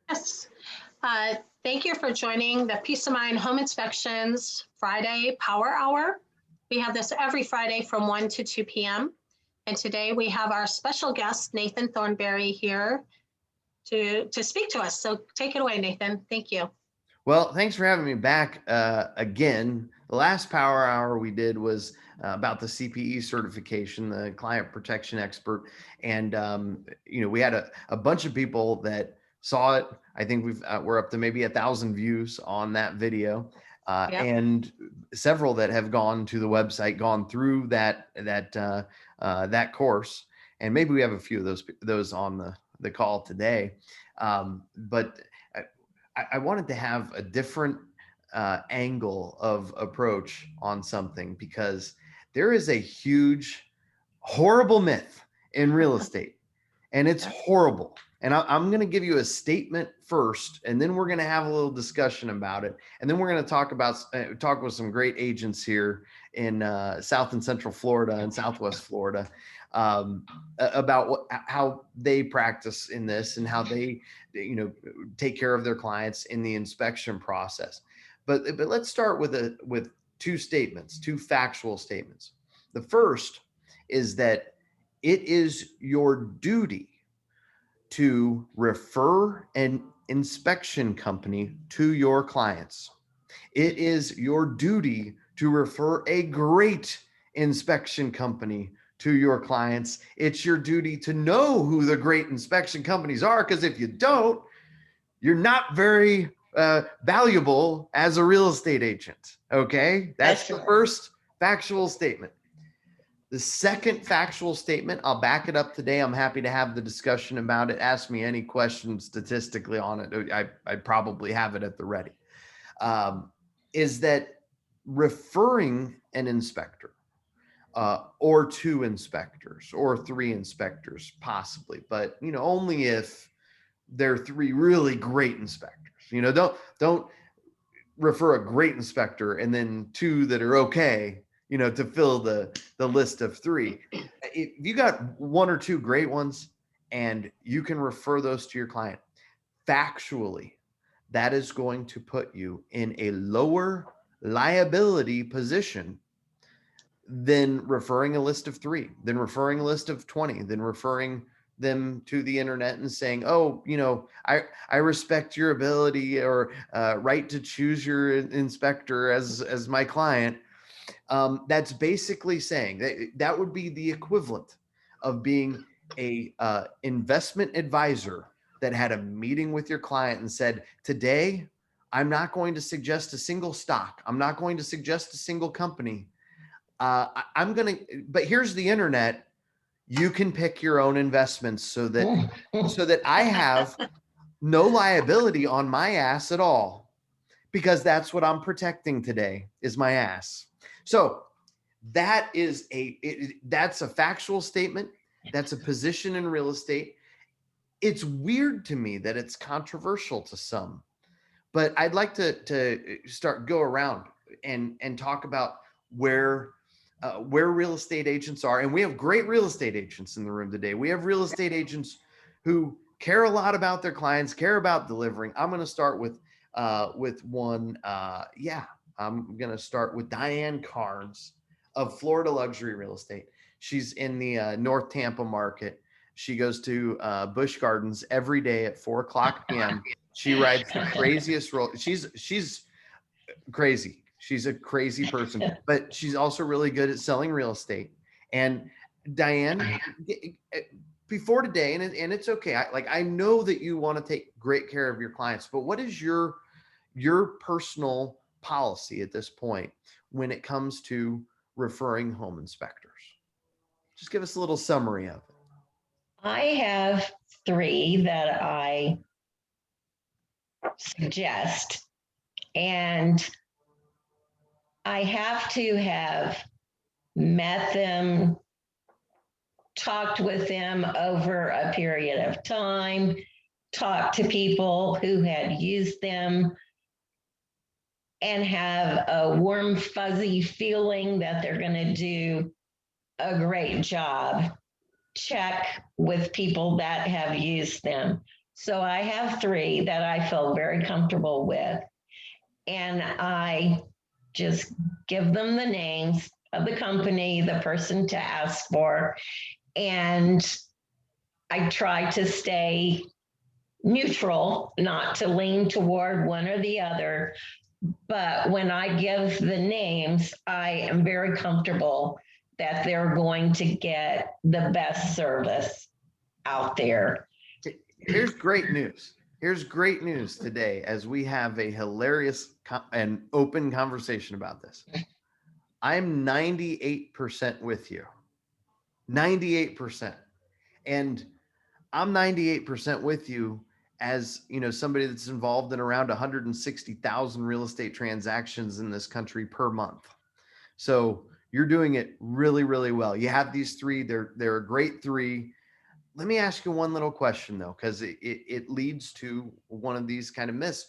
Yes. Thank you for joining the Peace of Mind Home Inspections Friday Power Hour. We have this every Friday from 1 to 2 p.m. And today we have our special guest, Nathan Thornberry, here to speak to us. So take it away, Nathan. Thank you. Well, thanks for having me back again. The last Power Hour we did was about the CPE certification, the client protection expert. And, we had a bunch of people that saw it. I think we're up to maybe 1,000 views on that video. Yep. And several that have gone to the website, gone through that course. And maybe we have a few of those on the call today. But I wanted to have a different angle of approach on something, because there is a huge, horrible myth in real estate, and it's horrible. And I'm going to give you a statement first, and then we're going to have a little discussion about it. And then we're going to talk with some great agents here in South and Central Florida and Southwest Florida about how they practice in this and how they, take care of their clients in the inspection process. But let's start with two factual statements. The first is that it is your duty to refer an inspection company to your clients. It is your duty to refer a great inspection company to your clients. It's your duty to know who the great inspection companies are, because if you don't, you're not very valuable as a real estate agent. Okay, that's the first factual statement. The second factual statement, I'll back it up today. I'm happy to have the discussion about it. Ask me any questions statistically on it. I probably have it at the ready. Is that referring an inspector or two inspectors or three inspectors possibly, but only if they're three really great inspectors. Don't refer a great inspector and then two that are okay, to fill the list of three. If you got one or two great ones and you can refer those to your client, factually, that is going to put you in a lower liability position than referring a list of three, than referring a list of 20, than referring them to the internet and saying, oh, I respect your ability or right to choose your inspector as my client. That's basically saying that would be the equivalent of being a investment advisor that had a meeting with your client and said, today, I'm not going to suggest a single stock. I'm not going to suggest a single company. But here's the internet. You can pick your own investments so that I have no liability on my ass at all, because that's what I'm protecting today is my ass. So that's a factual statement. That's a position in real estate. It's weird to me that it's controversial to some, but I'd like to go around and talk about where real estate agents are. And we have great real estate agents in the room today. We have real estate agents who care a lot about their clients, care about delivering. I'm going to start with one. I'm going to start with Diane Carnes of Florida Luxury Real Estate. She's in the North Tampa market. She goes to Busch Gardens every day at 4:00 p.m. She rides the craziest roll. She's crazy. She's a crazy person, but she's also really good at selling real estate. And Diane, before today, and it's okay. I know that you want to take great care of your clients, but what is your personal policy at this point when it comes to referring home inspectors? Just give us a little summary of it. I have three that I suggest, and I have to have met them, talked with them over a period of time, talked to people who had used them, and have a warm, fuzzy feeling that they're going to do a great job. Check with people that have used them. So I have three that I feel very comfortable with. And I just give them the names of the company, the person to ask for. And I try to stay neutral, not to lean toward one or the other. But when I give the names, I am very comfortable that they're going to get the best service out there. Here's great news. Here's great news today as we have a hilarious and open conversation about this. I'm 98% with you. 98%. And I'm 98% with you as, somebody that's involved in around 160,000 real estate transactions in this country per month. So you're doing it really, really well. You have these three. They're a great three. Let me ask you one little question though, because it leads to one of these kind of myths.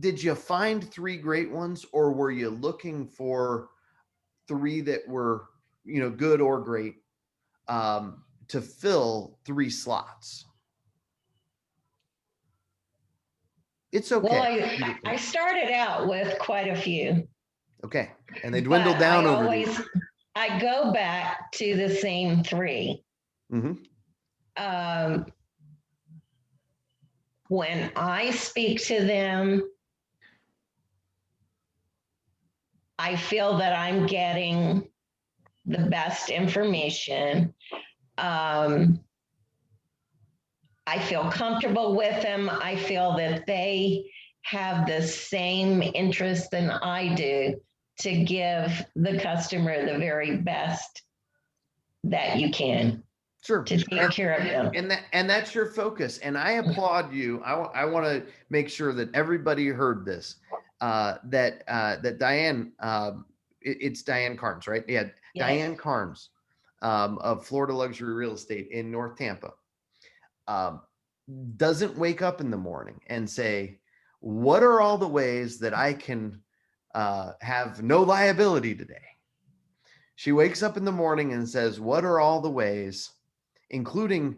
Did you find three great ones, or were you looking for three that were, good or great, to fill three slots? It's okay. Well, I started out with quite a few. Okay. And they dwindled down over the years. I go back to the same three. Mm-hmm. When I speak to them, I feel that I'm getting the best information. I feel comfortable with them. I feel that they have the same interest than I do to give the customer the very best that you can. Sure. To take care of them. And that's your focus. And I applaud you. I want to make sure that everybody heard this, that Diane, it's Diane Carnes, right? Yeah. Yes. Diane Carnes, of Florida Luxury Real Estate in North Tampa, doesn't wake up in the morning and say, what are all the ways that I can have no liability today? She wakes up in the morning and says, what are all the ways, including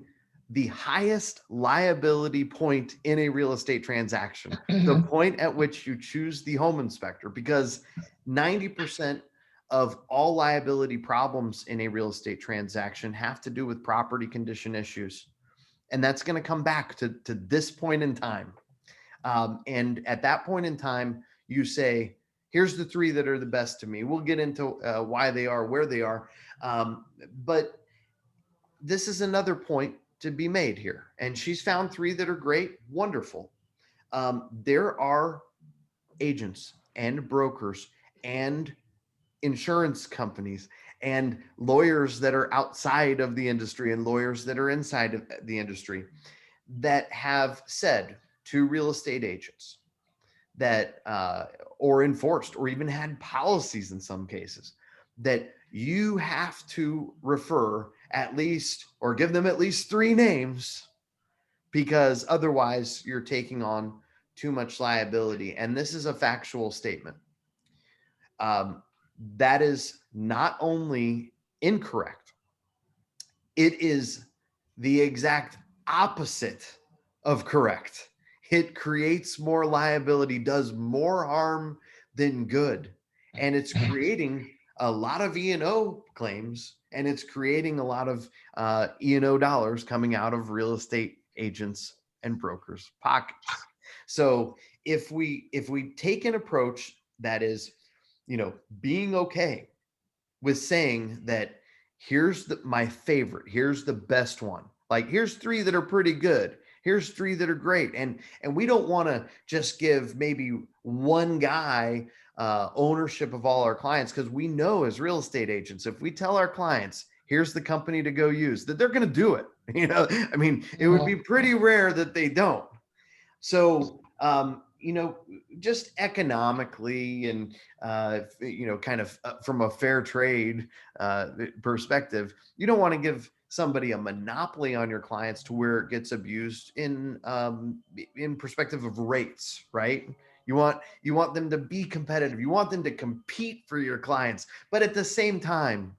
the highest liability point in a real estate transaction, the point at which you choose the home inspector, because 90% of all liability problems in a real estate transaction have to do with property condition issues. And that's going to come back to this point in time. And at that point in time, you say, here's the three that are the best to me. We'll get into why they are, where they are. But this is another point to be made here. And she's found three that are great. Wonderful. There are agents and brokers and insurance companies and lawyers that are outside of the industry and lawyers that are inside of the industry that have said to real estate agents that, or enforced, or even had policies in some cases, that you have to refer at least, or give them at least three names, because otherwise you're taking on too much liability. And this is a factual statement. That is not only incorrect, it is the exact opposite of correct. It creates more liability, does more harm than good. And it's creating a lot of E&O claims, and it's creating a lot of E&O dollars coming out of real estate agents and brokers' pockets. So if we take an approach that is, being okay with saying that here's my favorite, here's the best one, like here's three that are pretty good, here's three that are great, and we don't want to just give maybe one guy ownership of all our clients, because we know as real estate agents, if we tell our clients here's the company to go use, that they're going to do it. I mean, it would be pretty rare that they don't. So just economically and, kind of from a fair trade perspective, you don't want to give somebody a monopoly on your clients to where it gets abused in perspective of rates, right? You want them to be competitive. You want them to compete for your clients, but at the same time,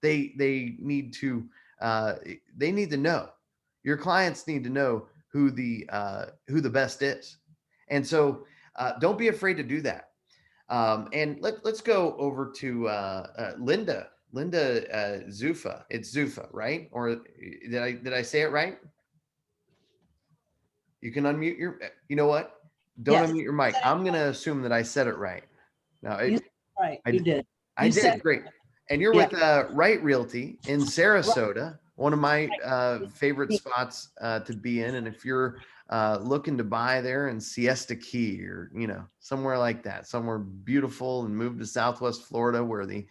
they need to know, your clients need to know who the best is. And so don't be afraid to do that. And let's go over to Linda Zufa. It's Zufa, right? Or did I say it right? You can unmute your, you know what? Don't Yes. unmute your mic. I'm going to assume that I said it right. No, Right, I- you did. I You did said- great. And you're Yeah. with Right Realty in Sarasota, one of my favorite spots to be in. And if you're looking to buy there in Siesta Key or, somewhere like that, somewhere beautiful, and move to Southwest Florida where the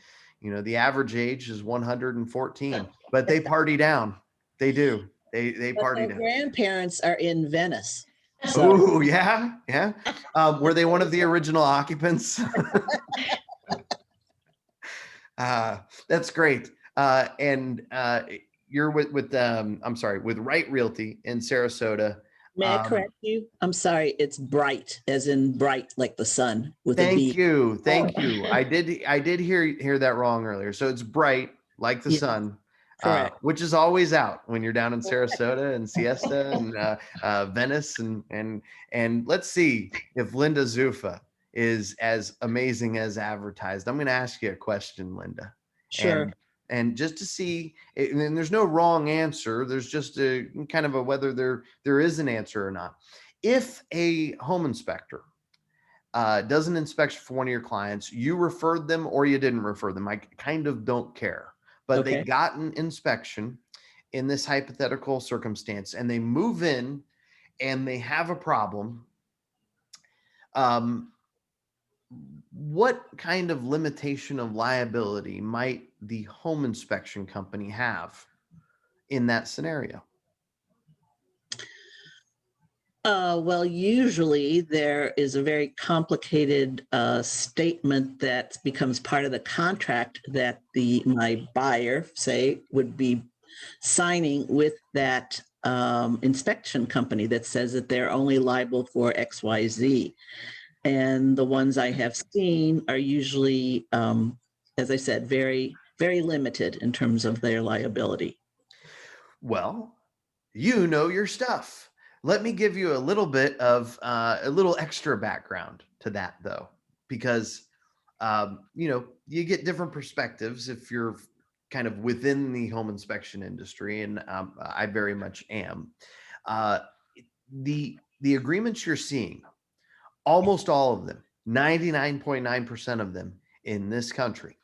average age is 114, but they party down. They do. They But party their down. grandparents are in Venice. So Oh, yeah. Yeah. Were they one of the original occupants? That's great. And you're with I'm sorry, with Right Realty in Sarasota. may I correct you? I'm sorry, it's bright, as in bright, like the sun with a B. Thank you. Thank you. I did hear that wrong earlier. So it's bright like the Yeah, sun. correct. Which is always out when you're down in Sarasota and Siesta and Venice and let's see if Linda Zufa is as amazing as advertised. I'm going to ask you a question, Linda. Sure. And just to see, and there's no wrong answer. There's just a kind of a whether there is an answer or not. If a home inspector does an inspection for one of your clients, you referred them or you didn't refer them, I kind of don't care. But they got an inspection in this hypothetical circumstance and they move in and they have a problem. What kind of limitation of liability might the home inspection company have in that scenario? Well, usually there is a very complicated statement that becomes part of the contract that my buyer, say, would be signing with that inspection company that says that they're only liable for XYZ. And the ones I have seen are usually, as I said, very, very limited in terms of their liability. Well, you know your stuff. Let me give you a little bit of a little extra background to that, though, because you get different perspectives if you're kind of within the home inspection industry, and I very much am. The agreements you're seeing, almost all of them, 99.9% of them in this country,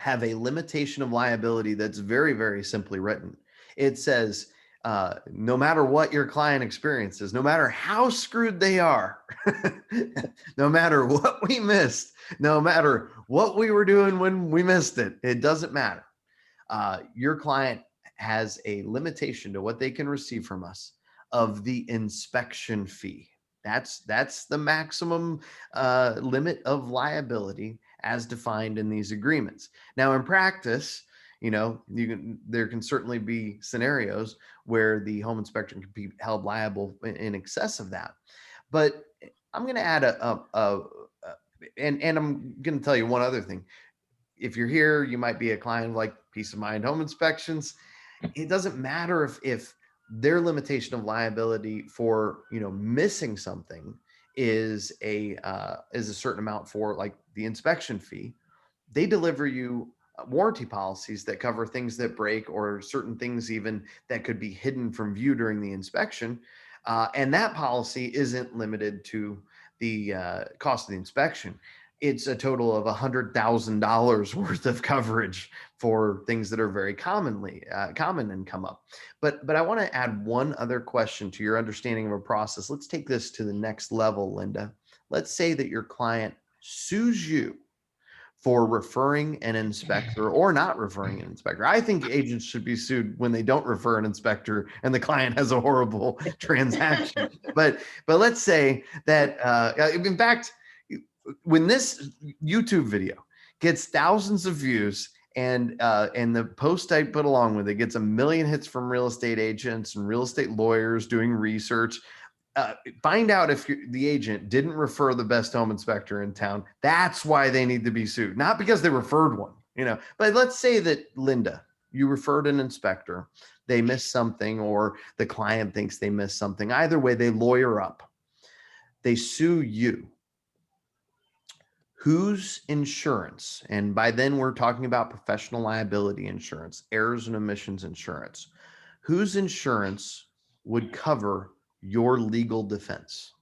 have a limitation of liability that's very, very simply written. It says, no matter what your client experiences, no matter how screwed they are, no matter what we missed, no matter what we were doing when we missed it, it doesn't matter. Your client has a limitation to what they can receive from us of the inspection fee. That's the maximum limit of liability as defined in these agreements. Now, in practice, there can certainly be scenarios where the home inspector can be held liable in excess of that. But I'm going to add and I'm going to tell you one other thing. If you're here, you might be a client of like Peace of Mind Home Inspections. It doesn't matter if their limitation of liability for missing something is a certain amount for like the inspection fee. They deliver you warranty policies that cover things that break or certain things even that could be hidden from view during the inspection. And that policy isn't limited to the cost of the inspection. It's a total of $100,000 worth of coverage for things that are very common and come up. But I want to add one other question to your understanding of a process. Let's take this to the next level, Linda. Let's say that your client sues you for referring an inspector or not referring an inspector. I think agents should be sued when they don't refer an inspector and the client has a horrible transaction. But let's say that, in fact, when this YouTube video gets thousands of views and the post I put along with it gets 1 million hits from real estate agents and real estate lawyers doing research, find out if the agent didn't refer the best home inspector in town. That's why they need to be sued, not because they referred one, But let's say that Linda, you referred an inspector, they missed something, or the client thinks they missed something. Either way, they lawyer up. They sue you. Whose insurance, and by then we're talking about professional liability insurance, errors and omissions insurance, whose insurance would cover your legal defense?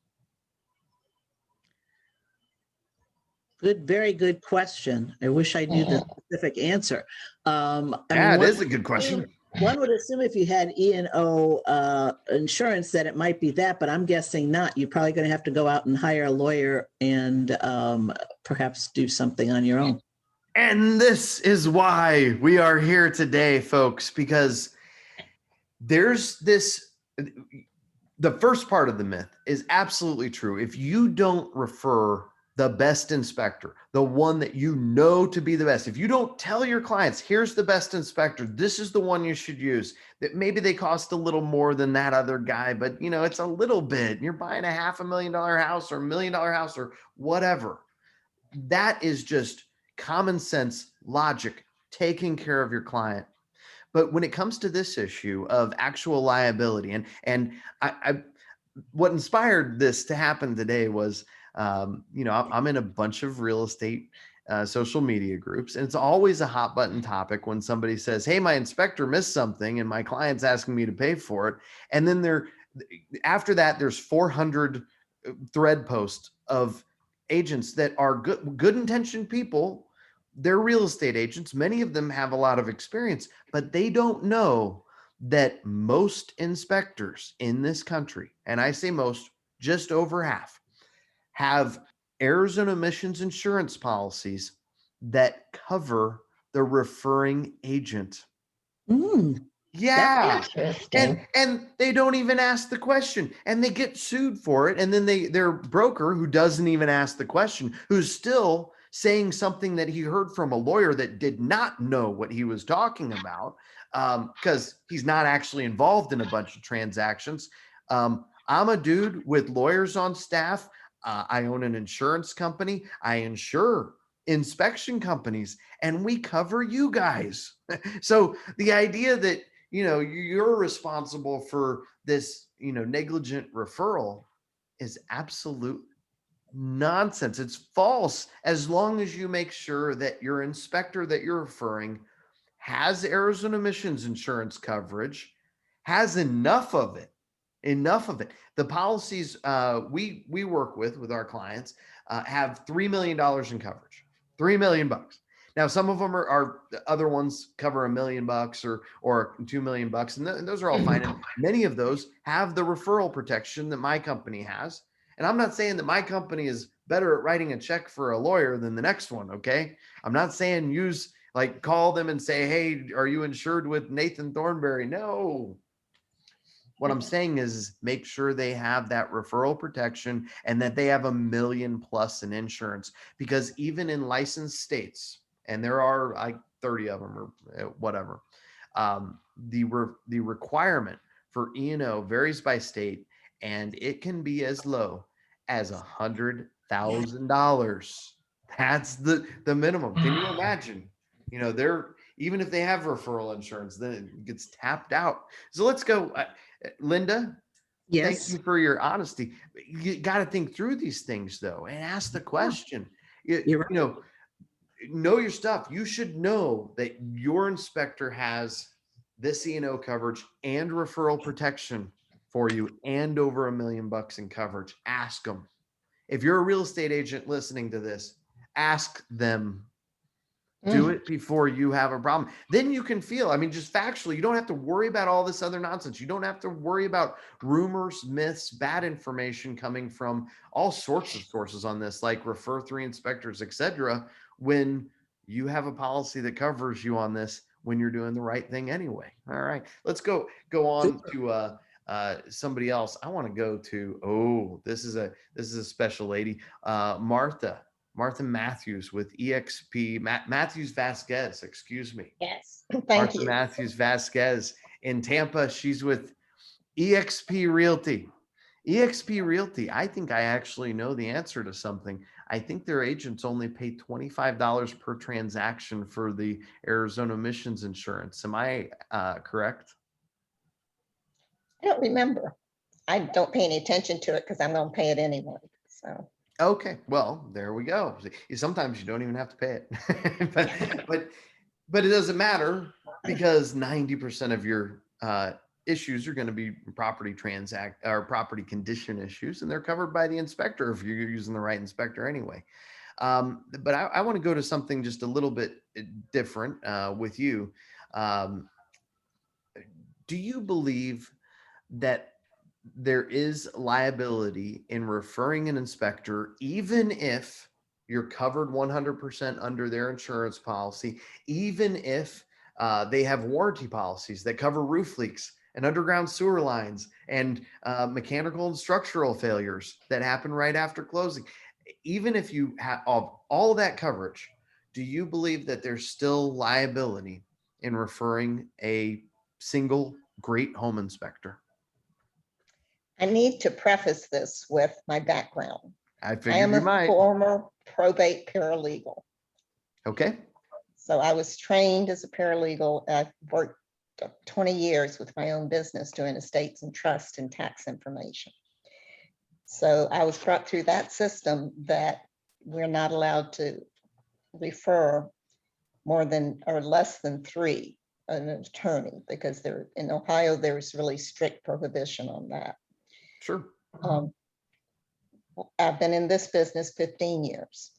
Good, very good question. I wish I knew the specific answer. It is a good question. One would assume if you had E&O insurance that it might be that, but I'm guessing not. You're probably going to have to go out and hire a lawyer and perhaps do something on your own. And this is why we are here today, folks, because there's this, the first part of the myth is absolutely true. If you don't refer the best inspector, the one that you know to be the best, if you don't tell your clients, here's the best inspector, this is the one you should use, that maybe they cost a little more than that other guy, but you know, it's a little bit, you're buying a $500,000 house or $1 million house or whatever. That is just common sense logic, taking care of your client. But when it comes to this issue of actual liability, and I what inspired this to happen today was, you know, I'm in a bunch of real estate social media groups, and it's always a hot button topic when somebody says, hey, my inspector missed something and my client's asking me to pay for it. And then after that, there's 400 thread posts of agents that are good intentioned people. They're real estate agents. Many of them have a lot of experience, but they don't know that most inspectors in this country, and I say most, just over half, have errors and omissions insurance policies that cover the referring agent. Yeah. That's interesting. And they don't even ask the question, and they get sued for it. And then their broker, who doesn't even ask the question, who's still saying something that he heard from a lawyer that did not know what he was talking about, because he's not actually involved in a bunch of transactions. I'm a dude with lawyers on staff. I own an insurance company. I insure inspection companies, and we cover you guys. So the idea that, you know, you're responsible for this, you know, negligent referral is absolute nonsense. It's false, as long as you make sure that your inspector that you're referring has errors and omissions insurance coverage, has enough of it. The policies we work with our clients have $3 million in coverage, $3 million. Now, some of them are other ones cover $1 million or $2 million, and those are all fine. And many of those have the referral protection that my company has. And I'm not saying that my company is better at writing a check for a lawyer than the next one. Okay, I'm not saying call them and say, hey, are you insured with Nathan Thornberry? No. What I'm saying is make sure they have that referral protection and that they have $1 million+ in insurance, because even in licensed states, and there are like 30 of them or whatever, the requirement for E&O varies by state, and it can be as low as $100,000. That's the minimum. Can you imagine? You know, even if they have referral insurance, then it gets tapped out. So let's go. Linda, Yes. thank you for your honesty. You got to think through these things, though, and ask the question. You're right. You know your stuff. You should know that your inspector has this E&O coverage and referral protection for you, and over $1 million in coverage. Ask them. If you're a real estate agent listening to this, ask them. Do it before you have a problem. Then you can feel, I mean, just factually, you don't have to worry about all this other nonsense. You don't have to worry about rumors, myths, bad information coming from all sorts of sources on this, like refer 3 inspectors, etc., when you have a policy that covers you on this when you're doing the right thing anyway. All right, let's go on to somebody else. I want to go to, this is a special lady, Martha Matthews with EXP, Matthews Vasquez, excuse me. Yes, thank Martha you. Matthews Vasquez in Tampa. She's with EXP Realty. EXP Realty, I think I actually know the answer to something. I think their agents only pay $25 per transaction for the Arizona emissions insurance. Am I correct? I don't remember. I don't pay any attention to it because I'm going to pay it anyway. So, Okay, well, there we go. Sometimes you don't even have to pay it, but it doesn't matter because 90% of your issues are going to be property transact or property condition issues, and they're covered by the inspector if you're using the right inspector anyway. But I want to go to something just a little bit different with you. Um, do you believe that there is liability in referring an inspector, even if you're covered 100% under their insurance policy, even if they have warranty policies that cover roof leaks and underground sewer lines and mechanical and structural failures that happen right after closing? Even if you have all that coverage, do you believe that there's still liability in referring a single great home inspector? I need to preface this with my background. I I figured am you a might. former probate paralegal. Okay. So I was trained as a paralegal. I've worked 20 years with my own business doing estates and trust and tax information. So I was brought through that system that we're not allowed to refer more than or less than 3 an attorney, because there in Ohio there's really strict prohibition on that. Sure. I've been in this business 15 years,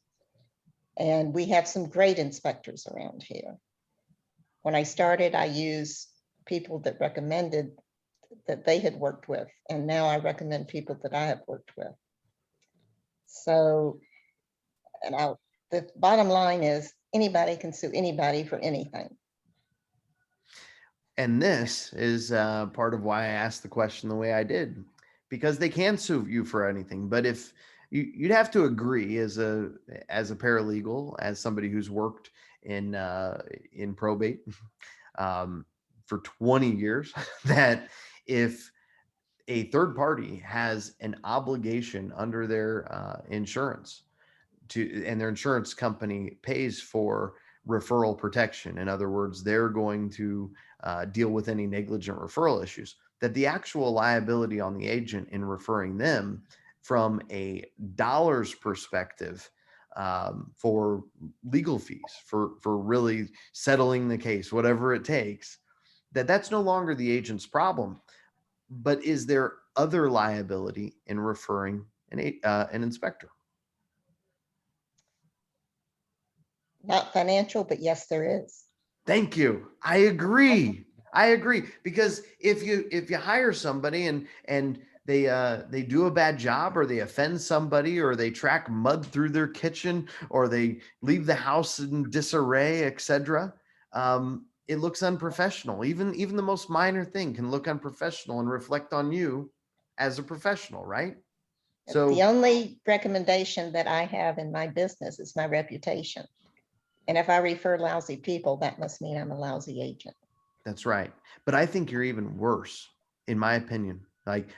and we have some great inspectors around here. When I started, I used people that recommended that they had worked with, and now I recommend people that I have worked with. So, and the bottom line is anybody can sue anybody for anything. And this is part of why I asked the question the way I did, because they can sue you for anything. But if you'd have to agree as a paralegal, as somebody who's worked in probate for 20 years, that if a third party has an obligation under their insurance and their insurance company pays for referral protection. In other words, they're going to deal with any negligent referral issues, that the actual liability on the agent in referring them from a dollars perspective for legal fees, for really settling the case, whatever it takes, that's no longer the agent's problem. But is there other liability in referring an inspector? Not financial, but yes, there is. Thank you. I agree. Because if you hire somebody and they do a bad job, or they offend somebody, or they track mud through their kitchen, or they leave the house in disarray, etc., it looks unprofessional. Even the most minor thing can look unprofessional and reflect on you as a professional, right? So the only recommendation that I have in my business is my reputation. And if I refer lousy people, that must mean I'm a lousy agent. that's right. But I think you're even worse, in my opinion.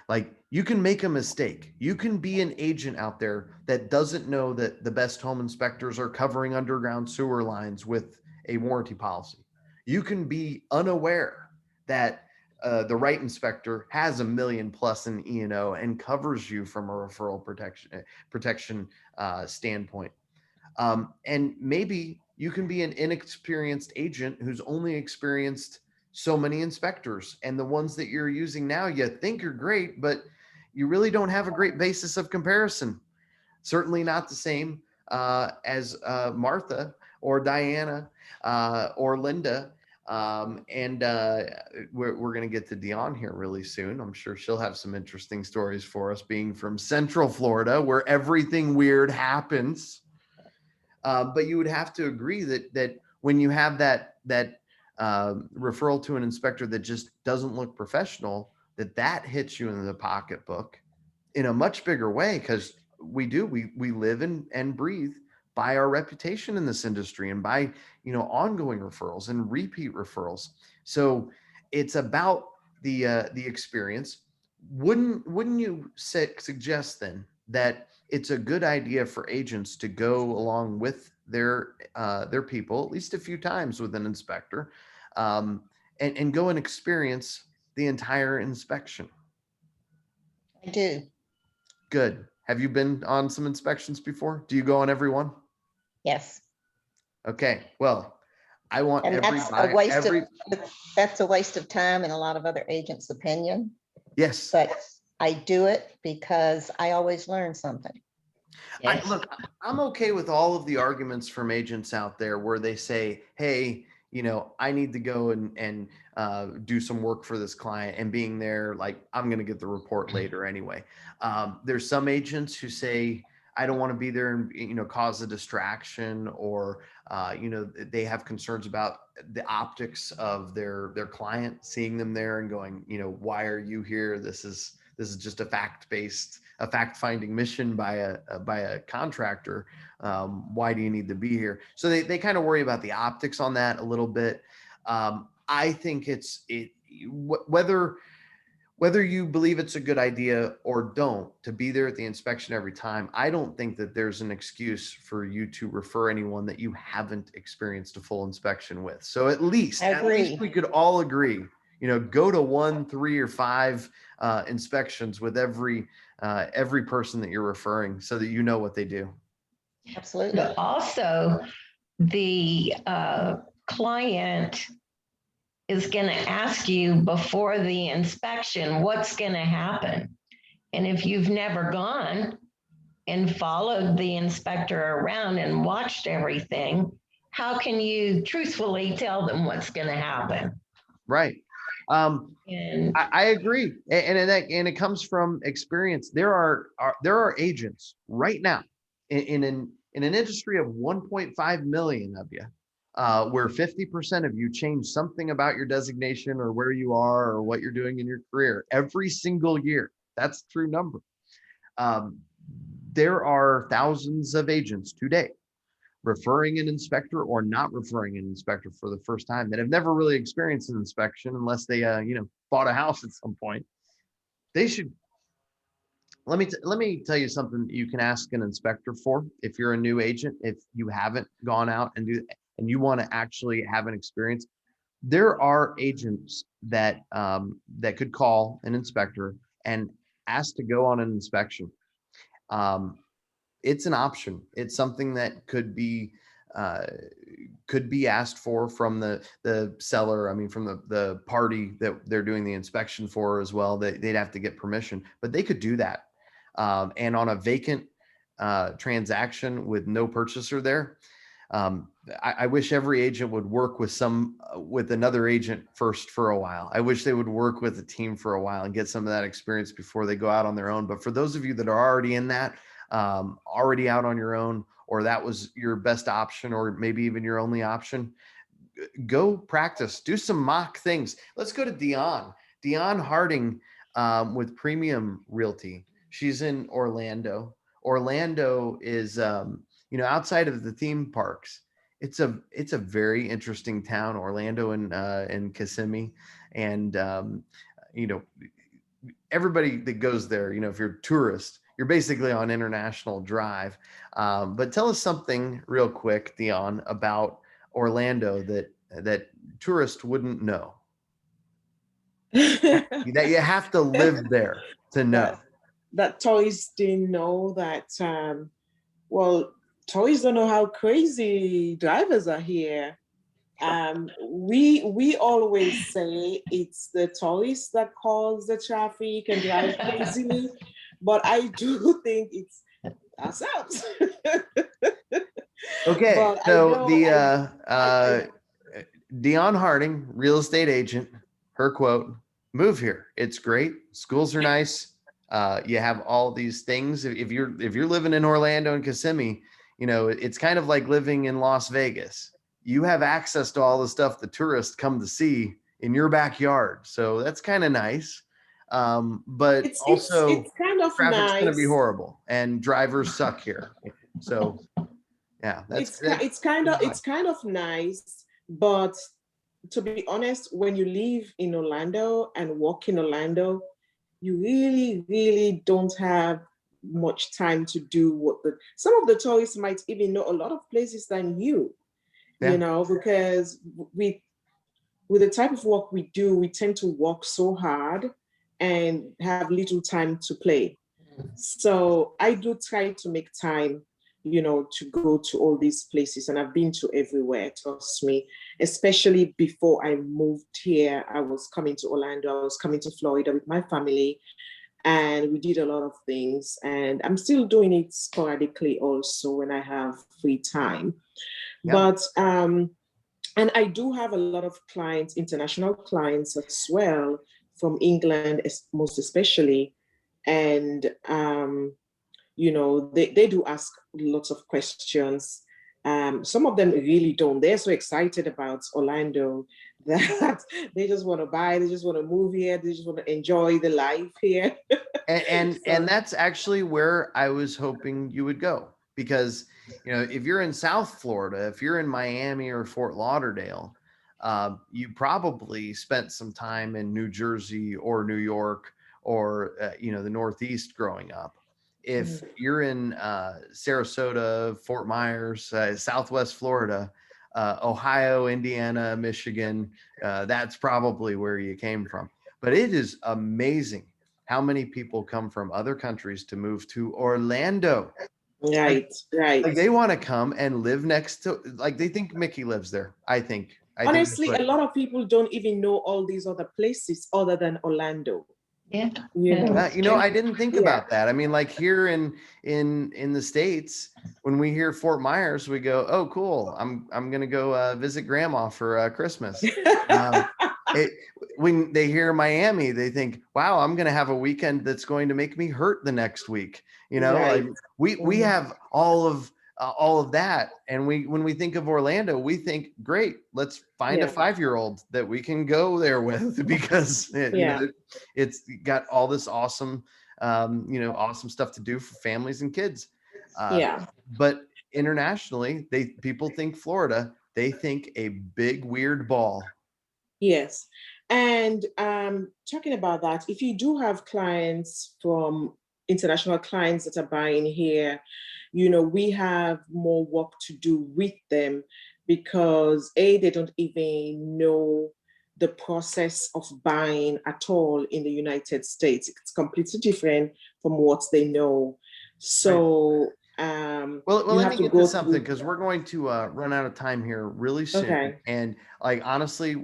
Like you can make a mistake. You can be an agent out there that doesn't know that the best home inspectors are covering underground sewer lines with a warranty policy. You can be unaware that the right inspector has $1 million plus in E&O and covers you from a referral protection standpoint. And maybe you can be an inexperienced agent who's only experienced so many inspectors, and the ones that you're using now you think are great, but you really don't have a great basis of comparison. Certainly not the same as Martha or Diana or Linda. And we're going to get to Dion here really soon. I'm sure she'll have some interesting stories for us, being from Central Florida, where everything weird happens. But you would have to agree that when you have that referral to an inspector that just doesn't look professional, that hits you in the pocketbook in a much bigger way, because we live and breathe by our reputation in this industry, and by ongoing referrals and repeat referrals. So it's about the experience. wouldn't you suggest then that it's a good idea for agents to go along with their people at least a few times with an inspector, um, and go and experience the entire inspection? I do. Good. Have you been on some inspections before? Do you go on every one? Yes. Okay. Well, I want And that's a waste of, that's a waste of time in a lot of other agents' opinion. Yes. But I do it because I always learn something. Yes. Look, I'm okay with all of the arguments from agents out there where they say, hey, I need to go and do some work for this client, and being there, like, I'm going to get the report later anyway. There's some agents who say, I don't want to be there and, cause a distraction, or, they have concerns about the optics of their client, seeing them there and going, why are you here? This is just a fact-finding mission by a contractor. Why do you need to be here? So they kind of worry about the optics on that a little bit. I think whether you believe it's a good idea or don't to be there at the inspection every time, I don't think that there's an excuse for you to refer anyone that you haven't experienced a full inspection with. So at least we could all agree, go to 1, 3, or 5 inspections with every person that you're referring, so that you know what they do. Absolutely. But also, the client is going to ask you before the inspection what's going to happen. And if you've never gone and followed the inspector around and watched everything, how can you truthfully tell them what's going to happen? Right. And I agree, and it comes from experience. There are agents right now in an industry of 1.5 million of you, where 50% of you change something about your designation or where you are or what you're doing in your career every single year. That's a true number. There are thousands of agents today referring an inspector or not referring an inspector for the first time that have never really experienced an inspection, unless they bought a house at some point. They should. Let me tell you something you can ask an inspector for if you're a new agent, if you haven't gone out and you want to actually have an experience. There are agents that could call an inspector and ask to go on an inspection. It's an option. It's something that could be asked for from the seller. I mean, from the party that they're doing the inspection for as well. They'd have to get permission, but they could do that. And on a vacant transaction with no purchaser there, I wish every agent would work with another agent first for a while. I wish they would work with a team for a while and get some of that experience before they go out on their own. But for those of you that are already in that, already out on your own, or that was your best option, or maybe even your only option, go practice, do some mock things. Let's go to Dion Harding, with Premium Realty. She's in Orlando. Orlando is, outside of the theme parks, it's a very interesting town, Orlando and Kissimmee. And, everybody that goes there, if you're a tourist, you're basically on International Drive. But tell us something real quick, Dion, about Orlando that tourists wouldn't know. That you have to live there to know. That tourists didn't know that, tourists don't know how crazy drivers are here. We always say it's the tourists that cause the traffic and drive crazy, but I do think it's ourselves. Okay, so Dion Harding, real estate agent, her quote: "Move here. It's great. Schools are nice. You have all these things. If you're living in Orlando and Kissimmee, it's kind of like living in Las Vegas. You have access to all the stuff the tourists come to see in your backyard. So that's kind of nice. But it's kind of traffic's nice. going to be horrible, and drivers suck here. So yeah, it's kind of nice. But to be honest, when you live in Orlando and work in Orlando, you really, really don't have much time to do what some of the tourists might even know a lot of places than you Yeah. know, because with the type of work we do, we tend to work so hard and have little time to play. So I do try to make time, you know, to go to all these places. And I've been to everywhere, trust me. Especially before I moved here, I was coming to Orlando, I was coming to Florida with my family, and we did a lot of things. And I'm still doing it sporadically also when I have free time. Yeah. But and I do have a lot of clients, international clients as well, from England, most especially. And, you know, they do ask lots of questions. Some of them really don't. They're so excited about Orlando that they just want to buy, they just want to move here, they just want to enjoy the life here. And that's actually where I was hoping you would go, because you know, if you're in South Florida, if you're in Miami or Fort Lauderdale, you probably spent some time in New Jersey or New York or you know, the Northeast growing up. If you're in Sarasota, Fort Myers, Southwest Florida, Ohio, Indiana, Michigan, that's probably where you came from. But it is amazing how many people come from other countries to move to Orlando. Right. Like they want to come and live next to, like they think Mickey lives there. I think Honestly, a lot of people don't even know all these other places other than Orlando. Yeah. You know, you know, I didn't think about that. I mean, like here in the States, when we hear Fort Myers, we go, "Oh, cool! I'm gonna go visit Grandma for Christmas." When they hear Miami, they think, "Wow, I'm gonna have a weekend that's going to make me hurt the next week." You know, Right. like we have all of that, and when we think of Orlando, we think, "Great, let's find a 5-year-old that we can go there with," because you know, it's got all this awesome, you know, awesome stuff to do for families and kids. But internationally, people think Florida, they think a big weird ball. Yes. And talking about that, if you do have clients from international clients that are buying here, you know, we have more work to do with them because they don't even know the process of buying at all in the United States. It's completely different from what they know. So well, you let have me to get go to something, through. because we're going to run out of time here really soon. Okay. And like honestly,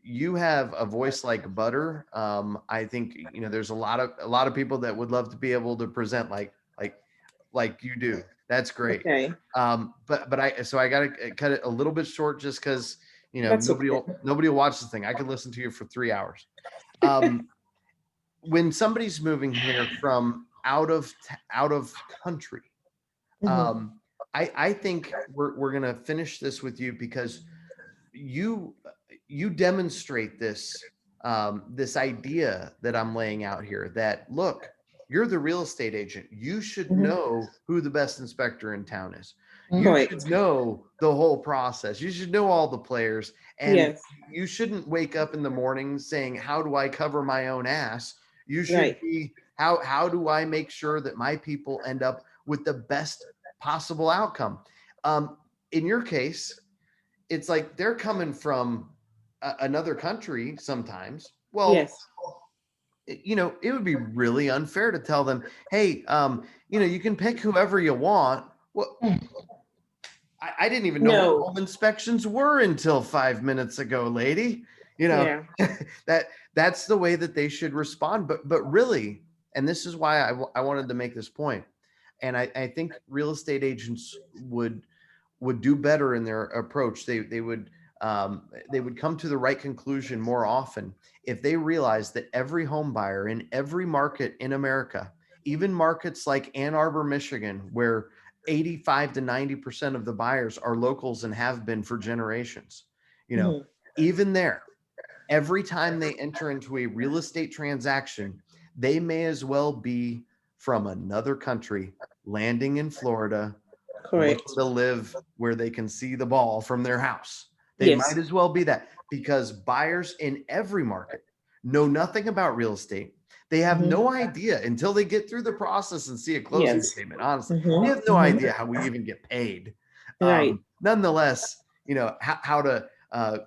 you have a voice like butter. I think, you know, there's a lot of people that would love to be able to present like you do. That's great. Okay. But I got to cut it a little bit short, just because, you know, That's nobody okay. will watch this thing. I could listen to you for 3 hours. When somebody's moving here from out of country, I think we're gonna finish this with you, because you demonstrate this this idea that I'm laying out here, that look, you're the real estate agent. You should know who the best inspector in town is. You should know the whole process. You should know all the players. And you shouldn't wake up in the morning saying, how do I cover my own ass? You should be, how do I make sure that my people end up with the best possible outcome? In your case, it's like they're coming from another country sometimes. Well, you know, it would be really unfair to tell them, hey, you know, you can pick whoever you want. Well, I didn't even know what home inspections were until 5 minutes ago, lady. You know, that's the way that they should respond. But really, and this is why I wanted to make this point, and I think real estate agents would do better in their approach. They would come to the right conclusion more often if they realize that every home buyer in every market in America, even markets like Ann Arbor, Michigan, where 85 to 90% of the buyers are locals and have been for generations, you know, even there, every time they enter into a real estate transaction, they may as well be from another country, landing in Florida, looking to live where they can see the ball from their house. They might as well be that, because buyers in every market, know nothing about real estate. They have no idea until they get through the process and see a closing statement. Honestly, they have no idea how we even get paid. Right. Nonetheless, how to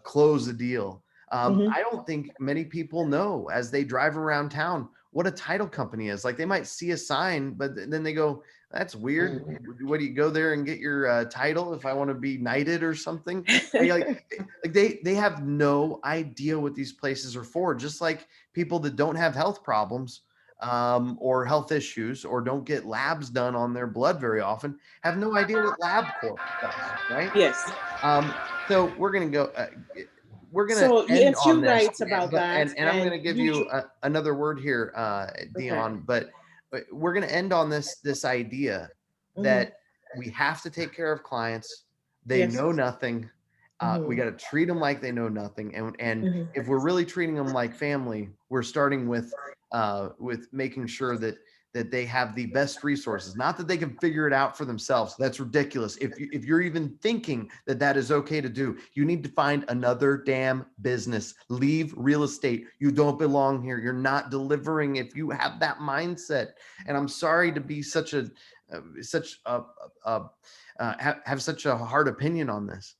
close a deal. I don't think many people know as they drive around town what a title company is. Like they might see a sign, but then they go, that's weird. What do you go there and get your title if I want to be knighted or something? And you're like they have no idea what these places are for. Just like people that don't have health problems or health issues or don't get labs done on their blood very often have no idea what LabCorp does, right? Yes. So we're gonna go. We're gonna So end yes, on you're this, right about that. and I'm gonna give you another word here, Dion. But we're gonna end on this idea that we have to take care of clients. They know nothing. We got to treat them like they know nothing, and if we're really treating them like family, we're starting with making sure that they have the best resources, not that they can figure it out for themselves. That's ridiculous. If you're even thinking that is okay to do, you need to find another damn business. Leave real estate. You don't belong here. You're not delivering if you have that mindset. And I'm sorry to be have such a hard opinion on this.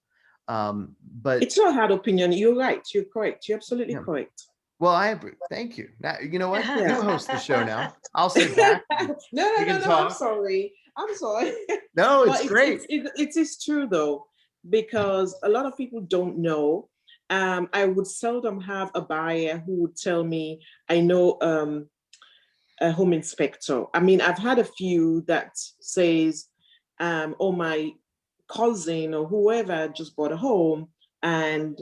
But it's not a hard opinion. You're right. You're correct. You're absolutely correct. Well, thank you. Now, you know what? You host the show now. I'll sit back. No. I'm sorry. No, it's great. It is true though, because a lot of people don't know. I would seldom have a buyer who would tell me, I know a home inspector. I mean, I've had a few that says, oh, my cousin or whoever just bought a home and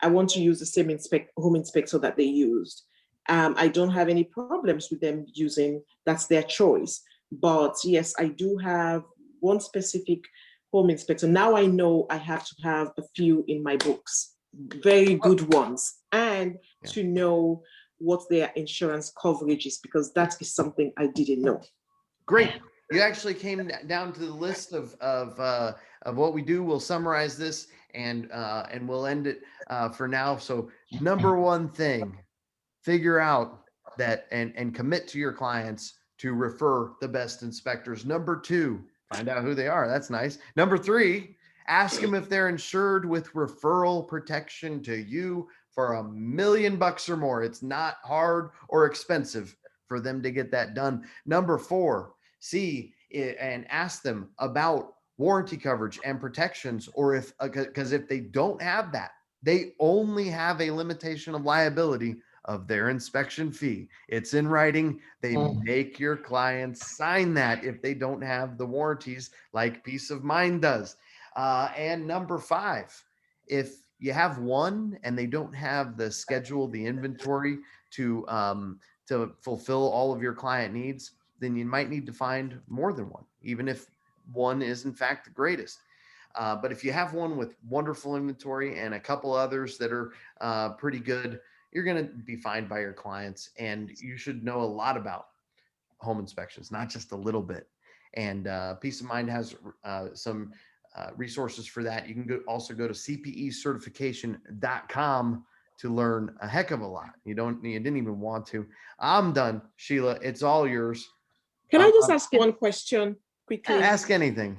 I want to use the same home inspector that they used. I don't have any problems with them using, that's their choice. But yes, I do have one specific home inspector. Now I know I have to have a few in my books, very good ones, and to know what their insurance coverage is, because that is something I didn't know. Great. You actually came down to the list of what we do. We'll summarize this and we'll end it for now. So number one thing, figure out that and commit to your clients to refer the best inspectors. Number two, find out who they are. That's nice. Number three, ask them if they're insured with referral protection to you for $1 million or more. It's not hard or expensive for them to get that done. Number four, see and ask them about warranty coverage and protections, or because if they don't have that, they only have a limitation of liability of their inspection fee. It's in writing. They make your clients sign that if they don't have the warranties like Peace of Mind does. And number five, if you have one and they don't have the schedule, the inventory to fulfill all of your client needs, then you might need to find more than one, even if one is in fact the greatest. But if you have one with wonderful inventory and a couple others that are pretty good, you're going to be fine by your clients. And you should know a lot about home inspections, not just a little bit. And Peace of Mind has some resources for that. You can also go to cpecertification.com to learn a heck of a lot. You didn't even want to. I'm done. Sheila, it's all yours. Can I just ask one question quickly? Ask anything.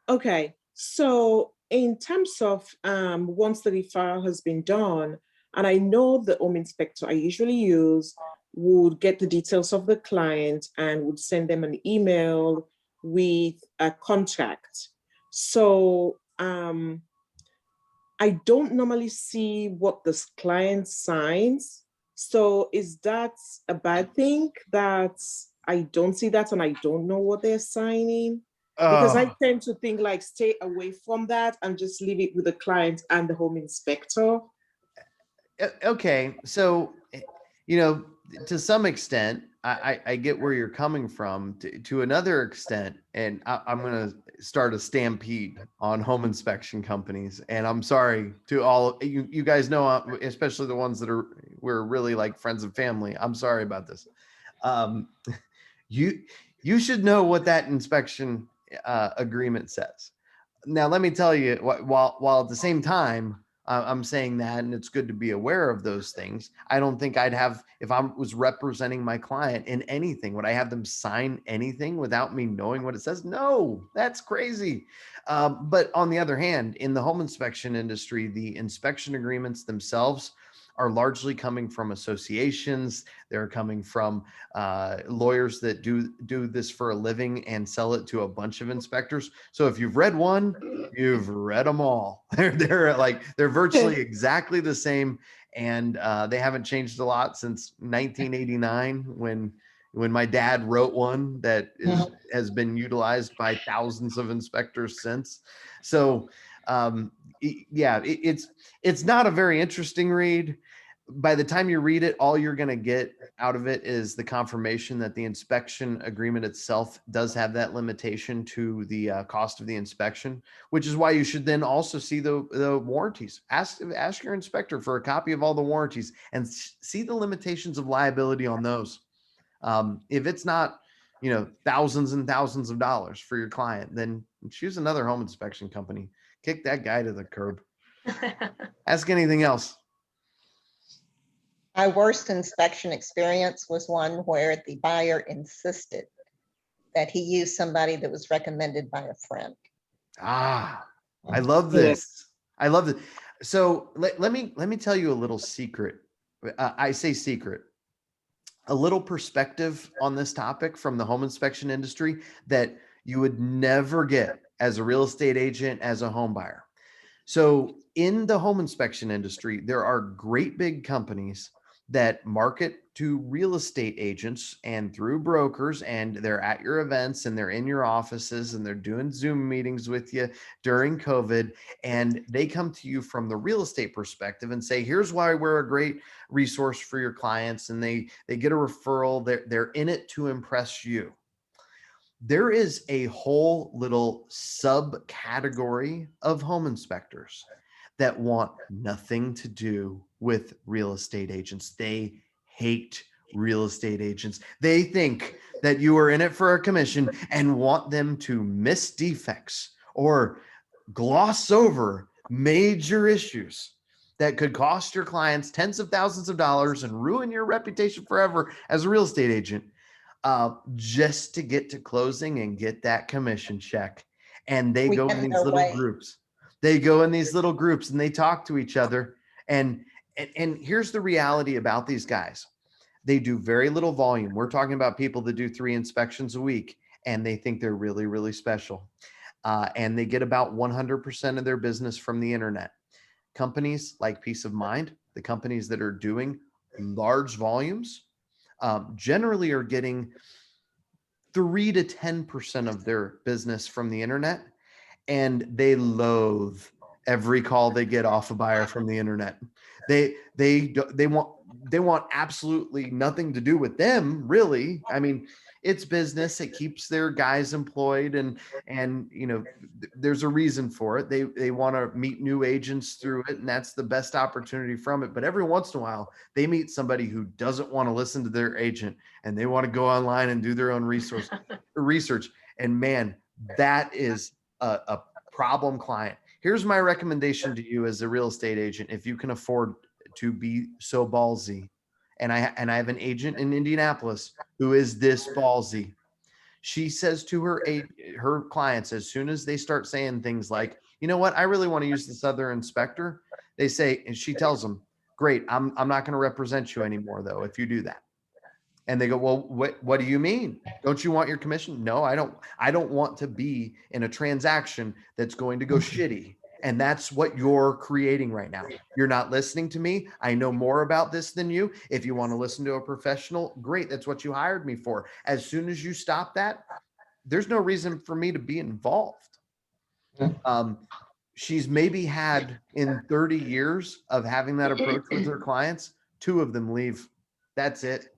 Okay. So in terms of once the referral has been done, and I know the home inspector I usually use would get the details of the client and would send them an email with a contract. So I don't normally see what the client signs. So is that a bad thing that I don't see that and I don't know what they're signing? Because I tend to think like stay away from that and just leave it with the client and the home inspector. Okay. So, to some extent, I get where you're coming from. To another extent, and I'm going to start a stampede on home inspection companies. And I'm sorry to all you guys know, especially the ones that we're really like friends and family. I'm sorry about this. You should know what that inspection agreement says. Now, let me tell you, while at the same time, I'm saying that, and it's good to be aware of those things. I don't think I'd have, if I was representing my client in anything, would I have them sign anything without me knowing what it says? No, that's crazy. But on the other hand, in the home inspection industry, the inspection agreements themselves are largely coming from associations. They're coming from lawyers that do this for a living and sell it to a bunch of inspectors. So if you've read one, you've read them all. They're virtually exactly the same, and they haven't changed a lot since 1989 when my dad wrote one that has been utilized by thousands of inspectors since. So it's not a very interesting read. By the time you read it, all you're going to get out of it is the confirmation that the inspection agreement itself does have that limitation to the cost of the inspection, which is why you should then also see the warranties. Ask your inspector for a copy of all the warranties and see the limitations of liability on those. If it's not, thousands and thousands of dollars for your client, then choose another home inspection company. Kick that guy to the curb. Ask anything else. My worst inspection experience was one where the buyer insisted that he used somebody that was recommended by a friend. I love this. I love it. So let me tell you a little secret. I say secret. A little perspective on this topic from the home inspection industry that you would never get as a real estate agent, as a home buyer. So in the home inspection industry, there are great big companies that market to real estate agents and through brokers, and they're at your events and they're in your offices and they're doing Zoom meetings with you during COVID. And they come to you from the real estate perspective and say, here's why we're a great resource for your clients. And they get a referral. They're in it to impress you. There is a whole little subcategory of home inspectors that want nothing to do with real estate agents. They hate real estate agents. They think that you are in it for a commission and want them to miss defects or gloss over major issues that could cost your clients tens of thousands of dollars and ruin your reputation forever as a real estate agent, just to get to closing and get that commission check. And they go in these little groups. They go in these little groups and they talk to each other. And here's the reality about these guys. They do very little volume. We're talking about people that do 3 inspections a week, and they think they're really, really special. And they get about 100% of their business from the internet. Companies like Peace of Mind, the companies that are doing large volumes, generally are getting 3 to 10% of their business from the internet. And they loathe every call they get off a buyer from the internet. They want absolutely nothing to do with them, really. I mean, it's business. It keeps their guys employed, and there's a reason for it. They want to meet new agents through it, and that's the best opportunity from it. But every once in a while, they meet somebody who doesn't want to listen to their agent, and they want to go online and do their own research. And man, that is a problem client. Here's my recommendation to you as a real estate agent. If you can afford to be so ballsy, and I have an agent in Indianapolis who is this ballsy. She says to her clients, as soon as they start saying things like, you know what, I really want to use this other inspector, they say, and she tells them, great, I'm not going to represent you anymore though if you do that. And they go, well, what do you mean? Don't you want your commission? No, I don't want to be in a transaction that's going to go shitty. And that's what you're creating right now. You're not listening to me. I know more about this than you. If you want to listen to a professional, great. That's what you hired me for. As soon as you stop that, there's no reason for me to be involved. She's maybe had, in 30 years of having that approach with her clients, 2 of them leave. That's it.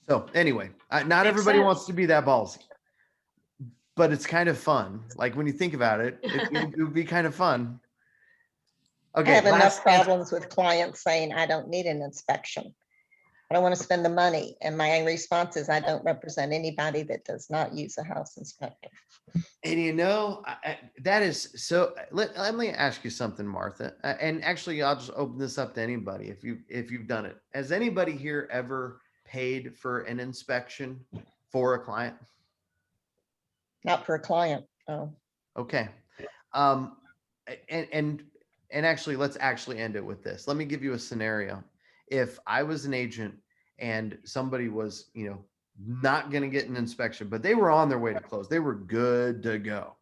So anyway, not everybody wants to be that ballsy, but it's kind of fun. Like when you think about it, it would be kind of fun. Okay. I have enough problems with clients saying I don't need an inspection. I don't want to spend the money. And my response is, I don't represent anybody that does not use a house inspector. And you know, that is so. Let me ask you something, Martha. And actually, I'll just open this up to anybody if you've done it. Has anybody here ever paid for an inspection for a client? Not for a client. Oh, Okay. Um, and actually, let's actually end it with this. Let me give you a scenario. If I was an agent and somebody was, not going to get an inspection, but they were on their way to close, they were good to go.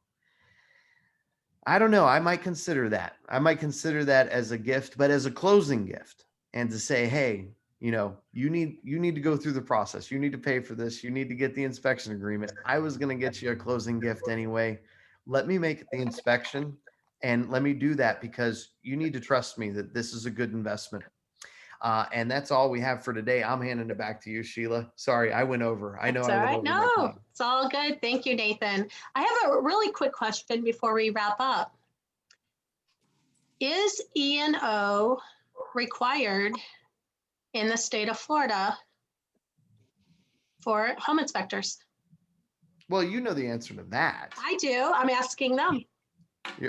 I don't know. I might consider that. I might consider that as a gift, but as a closing gift, and to say, hey, you need to go through the process. You need to pay for this. You need to get the inspection agreement. I was going to get you a closing gift anyway. Let me make the inspection and let me do that because you need to trust me that this is a good investment. And that's all we have for today. I'm handing it back to you, Sheila. Sorry, I went over. I know It's I all went right. over my No, time. it's all good. Thank you, Nathan. I have a really quick question before we wrap up. Is E&O required in the state of Florida for home inspectors? Well, you know the answer to that. I do. I'm asking them.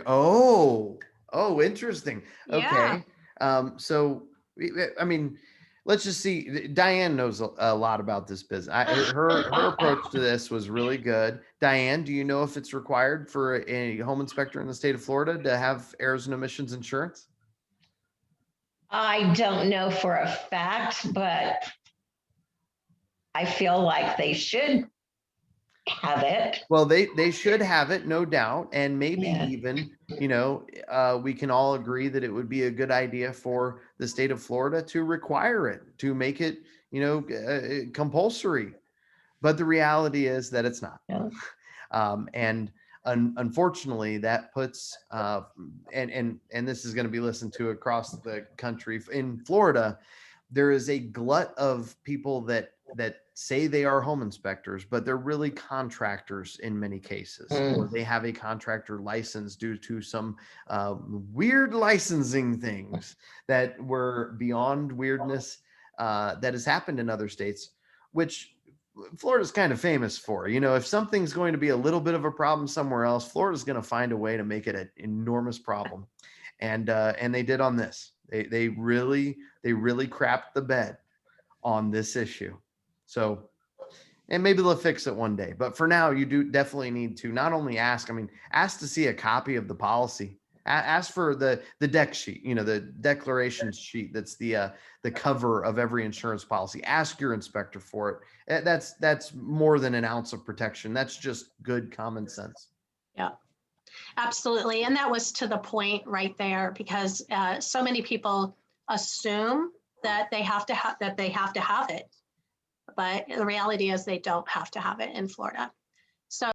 Oh, interesting. Yeah. Okay. So, I mean, let's just see. Diane knows a lot about this business. Her approach to this was really good. Diane, do you know if it's required for a home inspector in the state of Florida to have errors and omissions insurance? I don't know for a fact, but I feel like they should have it. Well, they should have it, no doubt, and maybe Yeah. even we can all agree that it would be a good idea for the state of Florida to require it, to make it compulsory. But the reality is that it's not. Yeah. And unfortunately, that puts and this is going to be listened to across the country. In Florida, there is a glut of people that say they are home inspectors, but they're really contractors in many cases, or they have a contractor license due to some weird licensing things that were beyond weirdness that has happened in other states, which Florida's kind of famous for. If something's going to be a little bit of a problem somewhere else, Florida's going to find a way to make it an enormous problem. And they did on this. They really crapped the bed on this issue. So, and maybe they'll fix it one day. But for now, you do definitely need to not only ask to see a copy of the policy. Ask for the deck sheet, the declaration sheet. That's the cover of every insurance policy. Ask your inspector for it. That's more than an ounce of protection. That's just good common sense. Yeah, absolutely. And that was to the point right there, because so many people assume that they have to have it. But the reality is they don't have to have it in Florida.